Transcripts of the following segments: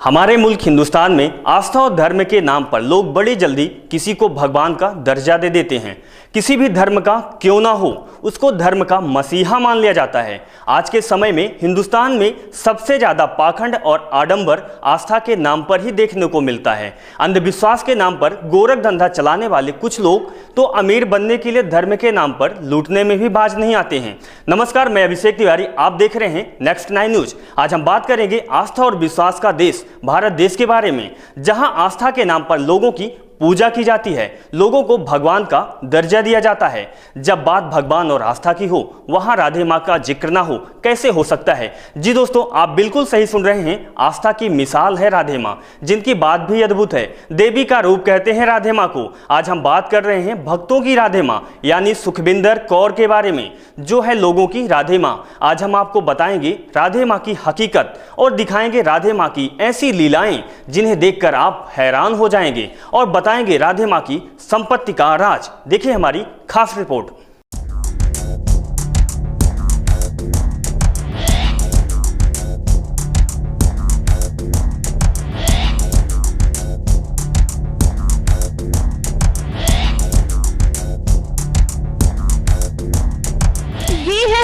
हमारे मुल्क हिंदुस्तान में आस्था और धर्म के नाम पर लोग बड़ी जल्दी किसी को भगवान का दर्जा दे देते हैं। किसी भी धर्म का क्यों ना हो, उसको धर्म का मसीहा मान लिया जाता है। आज के समय में हिंदुस्तान में सबसे ज्यादा पाखंड और आडंबर आस्था के नाम पर ही देखने को मिलता है। अंधविश्वास के नाम पर गोरख धंधा चलाने वाले कुछ लोग तो अमीर बनने के लिए धर्म के नाम पर लूटने में भी बाज नहीं आते हैं। नमस्कार, मैं अभिषेक तिवारी, आप देख रहे हैं नेक्स्ट 9 न्यूज। आज हम बात करेंगे आस्था और विश्वास का देश भारत देश के बारे में, जहां आस्था के नाम पर लोगों की पूजा की जाती है, लोगों को भगवान का दर्जा दिया जाता है। जब बात भगवान और आस्था की हो, वहां राधे मां का जिक्र ना हो, कैसे हो सकता है? जी दोस्तों, आप बिल्कुल सही सुन रहे हैं। आस्था की मिसाल है राधे मां, जिनकी बात भी अद्भुत है। देवी का रूप कहते हैं राधे मां को। आज हम बात कर रहे हैं भक्तों की राधे मां, यानी सुखविंदर कौर के बारे में, जो है लोगों की राधे मां। आज हम आपको बताएंगे राधे मां की हकीकत और दिखाएंगे राधे मां की ऐसी लीलाएं जिन्हें देखकर आप हैरान हो जाएंगे, और बताएंगे राधे मां की संपत्ति का राज। देखिए हमारी खास रिपोर्ट।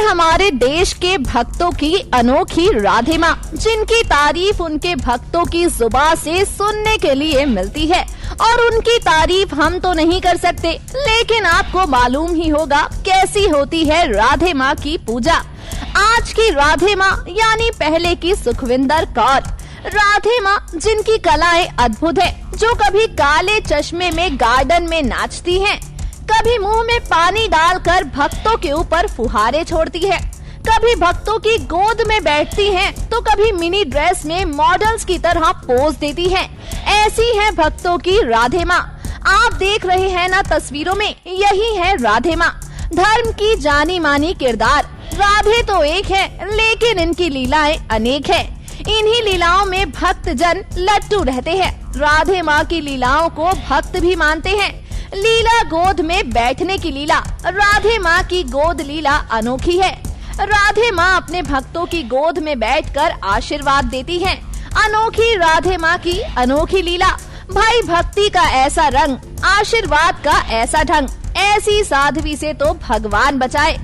हमारे देश के भक्तों की अनोखी राधे मां, जिनकी तारीफ उनके भक्तों की जुबान से सुनने के लिए मिलती है। और उनकी तारीफ हम तो नहीं कर सकते, लेकिन आपको मालूम ही होगा कैसी होती है राधे मां की पूजा। आज की राधे मां यानी पहले की सुखविंदर कौर राधे मां, जिनकी कलाएं अद्भुत है, जो कभी काले चश्मे में गार्डन में नाचती हैं, कभी मुंह में पानी डालकर भक्तों के ऊपर फुहारे छोड़ती है, कभी भक्तों की गोद में बैठती हैं, तो कभी मिनी ड्रेस में मॉडल्स की तरह पोज देती हैं। ऐसी है भक्तों की राधे मां। आप देख रहे हैं ना तस्वीरों में, यही है राधे मां। धर्म की जानी मानी किरदार। राधे तो एक है, लेकिन इनकी लीलाएं अनेक है। इन्हीं लीलाओं में भक्त जन लट्टू रहते हैं। राधे मां की लीलाओं को भक्त भी मानते हैं। लीला गोद में बैठने की लीला। राधे मां की गोद लीला अनोखी है। राधे मां अपने भक्तों की गोद में बैठकर आशीर्वाद देती हैं। अनोखी राधे मां की अनोखी लीला। भाई भक्ति का ऐसा रंग, आशीर्वाद का ऐसा ढंग, ऐसी साध्वी से तो भगवान बचाए।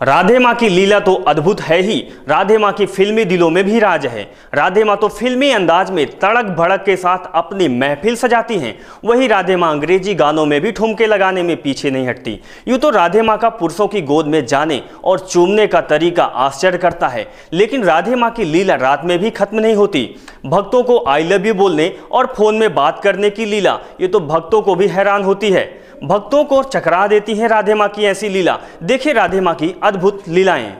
राधे मां की लीला तो अद्भुत है ही, राधे मां की फिल्मी दिलों में भी राज है। राधे मां तो फिल्मी अंदाज में तड़क भड़क के साथ अपनी महफिल सजाती हैं। वही राधे मां अंग्रेजी गानों में भी ठुमके लगाने में पीछे नहीं हटती। यूं तो राधे मां का पुरुषों की गोद में जाने और चूमने का तरीका आश्चर्य करता है, लेकिन राधे मां की लीला रात में भी खत्म नहीं होती। भक्तों को आई लव यू बोलने और फोन में बात करने की लीला, ये तो भक्तों को भी हैरान होती है। भक्तों को चकरा देती है राधे मां की ऐसी लीला। देखिए राधे मां की अद्भुत लीलाएं।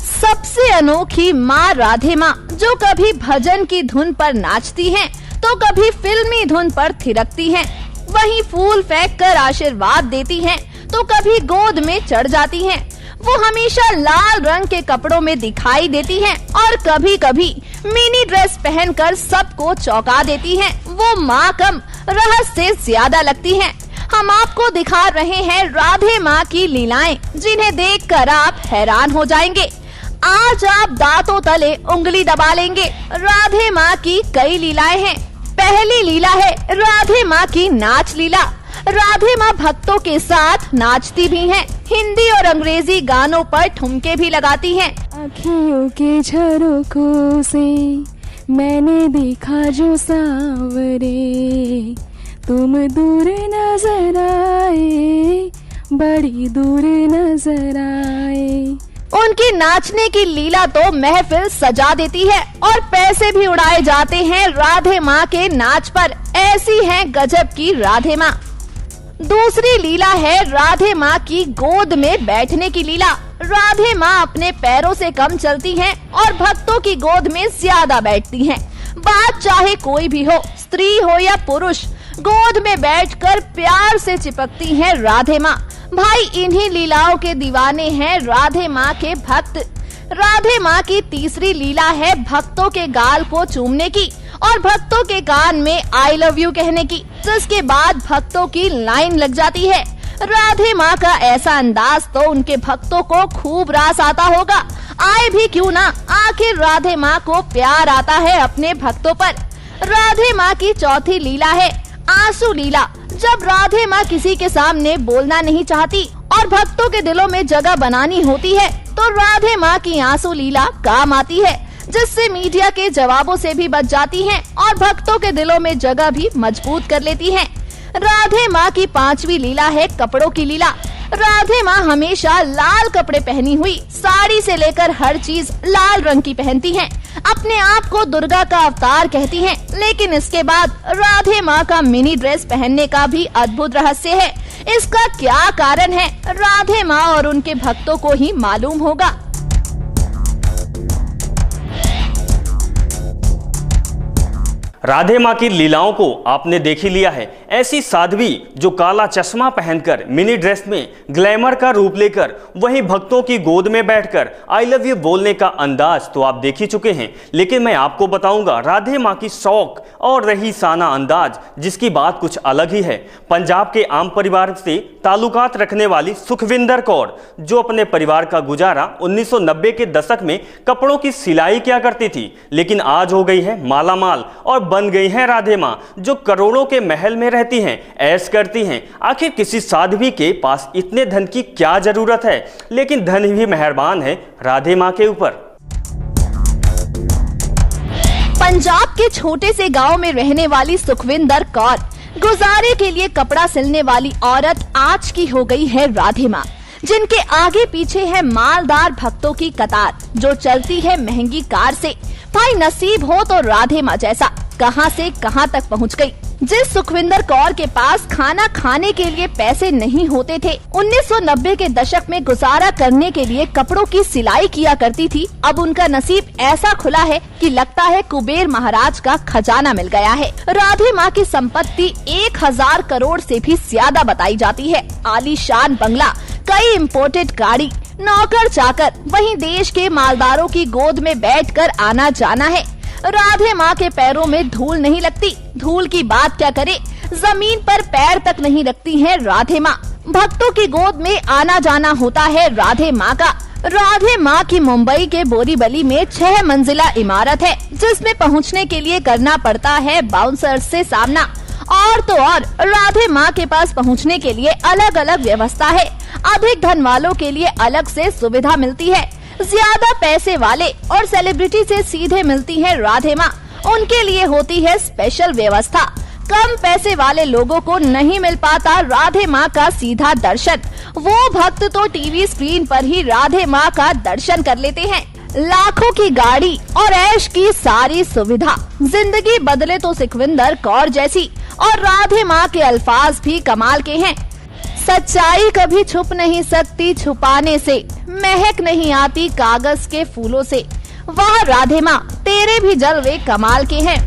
सबसे अनोखी मां राधे मां, जो कभी भजन की धुन पर नाचती हैं, तो कभी फिल्मी धुन पर थिरकती हैं। वहीं फूल फेंक कर आशीर्वाद देती हैं, तो कभी गोद में चढ़ जाती हैं। वो हमेशा लाल रंग के कपड़ों में दिखाई देती हैं, और कभी कभी मिनी ड्रेस पहनकर सबको चौंका देती हैं। वो माँ कम रहस्य से ज्यादा लगती हैं। हम आपको दिखा रहे हैं राधे माँ की लीलाएं, जिन्हें देखकर आप हैरान हो जाएंगे। आज आप दांतों तले उंगली दबा लेंगे। राधे माँ की कई लीलाएं हैं। पहली लीला है राधे माँ की नाच लीला। राधे माँ भक्तों के साथ नाचती भी हैं। हिंदी और अंग्रेजी गानों पर ठुमके भी लगाती हैं। आँखों के झरोखों से मैंने देखा जो सांवरे, तुम दूर नजर आए, बड़ी दूर नजर आए। उनकी नाचने की लीला तो महफिल सजा देती है, और पैसे भी उड़ाए जाते हैं राधे माँ के नाच पर। ऐसी है गजब की राधे माँ। दूसरी लीला है राधे माँ की गोद में बैठने की लीला। राधे माँ अपने पैरों से कम चलती हैं और भक्तों की गोद में ज्यादा बैठती हैं। बात चाहे कोई भी हो, स्त्री हो या पुरुष, गोद में बैठकर प्यार से चिपकती हैं राधे माँ। भाई इन्हीं लीलाओं के दीवाने हैं राधे माँ के भक्त। राधे माँ की तीसरी लीला है भक्तों के गाल को चूमने की और भक्तों के कान में आई लव यू कहने की, जिसके बाद भक्तों की लाइन लग जाती है। राधे माँ का ऐसा अंदाज तो उनके भक्तों को खूब रास आता होगा। आए भी क्यों ना, आखिर राधे माँ को प्यार आता है अपने भक्तों पर। राधे माँ की चौथी लीला है आंसू लीला। जब राधे माँ किसी के सामने बोलना नहीं चाहती और भक्तों के दिलों में जगह बनानी होती है तो राधे माँ की आंसू लीला काम आती है, जिससे मीडिया के जवाबों से भी बच जाती हैं और भक्तों के दिलों में जगह भी मजबूत कर लेती हैं। राधे माँ की पांचवी लीला है कपड़ों की लीला। राधे माँ हमेशा लाल कपड़े पहनी हुई, साड़ी से लेकर हर चीज लाल रंग की पहनती हैं। अपने आप को दुर्गा का अवतार कहती हैं, लेकिन इसके बाद राधे माँ का मिनी ड्रेस पहनने का भी अद्भुत रहस्य है। इसका क्या कारण है, राधे माँ और उनके भक्तों को ही मालूम होगा। राधे माँ की लीलाओं को आपने देख ही लिया है। ऐसी साध्वी जो काला चश्मा पहनकर मिनी ड्रेस में ग्लैमर का रूप लेकर वहीं भक्तों की गोद में बैठकर आई लव यू बोलने का अंदाज तो आप देख ही चुके हैं, लेकिन मैं आपको बताऊंगा राधे माँ की शौक और रहीसाना अंदाज, जिसकी बात कुछ अलग ही है। पंजाब के आम परिवार से ताल्लुकात रखने वाली सुखविंदर कौर, जो अपने परिवार का गुजारा 1990 के दशक में कपड़ों की सिलाई किया करती थी, लेकिन आज हो गई है मालामाल और बन गई हैं राधे माँ, जो करोड़ों के महल में रहती हैं, ऐश करती हैं। आखिर किसी साध्वी के पास इतने धन की क्या जरूरत है, लेकिन धन भी मेहरबान है राधे माँ के ऊपर। पंजाब के छोटे से गांव में रहने वाली सुखविंदर कौर, गुजारे के लिए कपड़ा सिलने वाली औरत आज की हो गई है राधे माँ, जिनके आगे पीछे है मालदार भक्तों की कतार जो चलती है महंगी कार से। भाई नसीब हो तो राधे माँ जैसा कहां से कहां तक पहुंच गई। जिस सुखविंदर कौर के पास खाना खाने के लिए पैसे नहीं होते थे, 1990 के दशक में गुजारा करने के लिए कपड़ों की सिलाई किया करती थी, अब उनका नसीब ऐसा खुला है कि लगता है कुबेर महाराज का खजाना मिल गया है। राधे माँ की संपत्ति 1000 करोड़ से भी ज्यादा बताई जाती है। आलीशान बंगला, कई इम्पोर्टेड गाड़ी, नौकर चाकर, वहीं देश के मालदारों की गोद में बैठकर आना जाना है। राधे माँ के पैरों में धूल नहीं लगती, धूल की बात क्या करे, जमीन पर पैर तक नहीं रखती है राधे माँ। भक्तों की गोद में आना जाना होता है राधे माँ का। राधे माँ की मुंबई के बोरीवली में 6 मंजिला इमारत है, जिसमें पहुँचने के लिए करना पड़ता है बाउंसर्स से सामना। और तो और राधे माँ के पास पहुँचने के लिए अलग अलग व्यवस्था है। अधिक धन वालों के लिए अलग से सुविधा मिलती है, ज्यादा पैसे वाले और सेलिब्रिटी से सीधे मिलती है राधे माँ, उनके लिए होती है स्पेशल व्यवस्था। कम पैसे वाले लोगों को नहीं मिल पाता राधे माँ का सीधा दर्शन, वो भक्त तो टीवी स्क्रीन पर ही राधे माँ का दर्शन कर लेते हैं। लाखों की गाड़ी और ऐश की सारी सुविधा, जिंदगी बदले तो सुखविंदर कौर जैसी। और राधे माँ के अल्फाज भी कमाल के हैं। सच्चाई कभी छुप नहीं सकती छुपाने से, महक नहीं आती कागज के फूलों से। वाह राधे माँ, तेरे भी जलवे कमाल के हैं।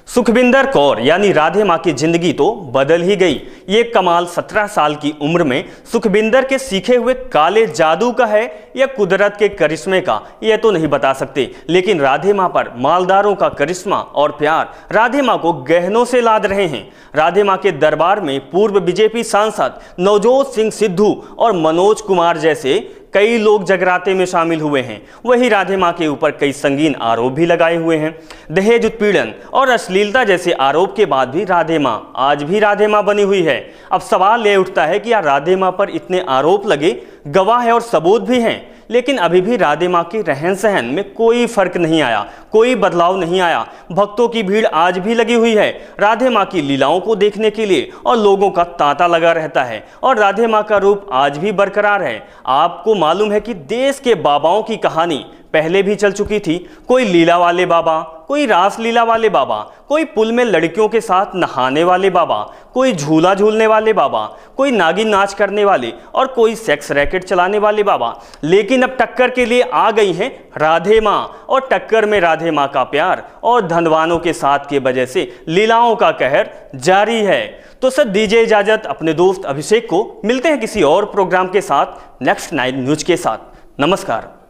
सुखविंदर कौर यानी राधे माँ की जिंदगी तो बदल ही गई। ये कमाल 17 साल की उम्र में सुखविंदर के सीखे हुए काले जादू का है या कुदरत के करिश्मे का, यह तो नहीं बता सकते, लेकिन राधे माँ पर मालदारों का करिश्मा और प्यार राधे माँ को गहनों से लाद रहे हैं। राधे माँ के दरबार में पूर्व बीजेपी सांसद नवजोत सिंह सिद्धू और मनोज कुमार जैसे कई लोग जगराते में शामिल हुए हैं। वहीं राधे माँ के ऊपर कई संगीन आरोप भी लगाए हुए हैं। दहेज उत्पीड़न और अश्लीलता जैसे आरोप के बाद भी राधे माँ आज भी राधे माँ बनी हुई है। अब सवाल ये उठता है कि यार राधे माँ पर इतने आरोप लगे, गवाह है और सबूत भी हैं, लेकिन अभी भी राधे माँ के रहन सहन में कोई फर्क नहीं आया, कोई बदलाव नहीं आया। भक्तों की भीड़ आज भी लगी हुई है राधे माँ की लीलाओं को देखने के लिए और लोगों का तांता लगा रहता है और राधे माँ का रूप आज भी बरकरार है। आपको मालूम है कि देश के बाबाओं की कहानी पहले भी चल चुकी थी। कोई लीला वाले बाबा, कोई रास लीला वाले बाबा, कोई पुल में लड़कियों के साथ नहाने वाले बाबा, कोई झूला झूलने वाले बाबा, कोई नागिन नाच करने वाले और कोई सेक्स रैकेट चलाने वाले बाबा। लेकिन अब टक्कर के लिए आ गई हैं राधे माँ और टक्कर में राधे माँ का प्यार और धनवानों के साथ की वजह से लीलाओं का कहर जारी है। तो सर दीजिए इजाजत अपने दोस्त अभिषेक को। मिलते हैं किसी और प्रोग्राम के साथ, नेक्स्ट 9 न्यूज के साथ। नमस्कार।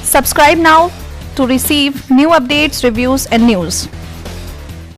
Subscribe now to receive new updates, reviews and news.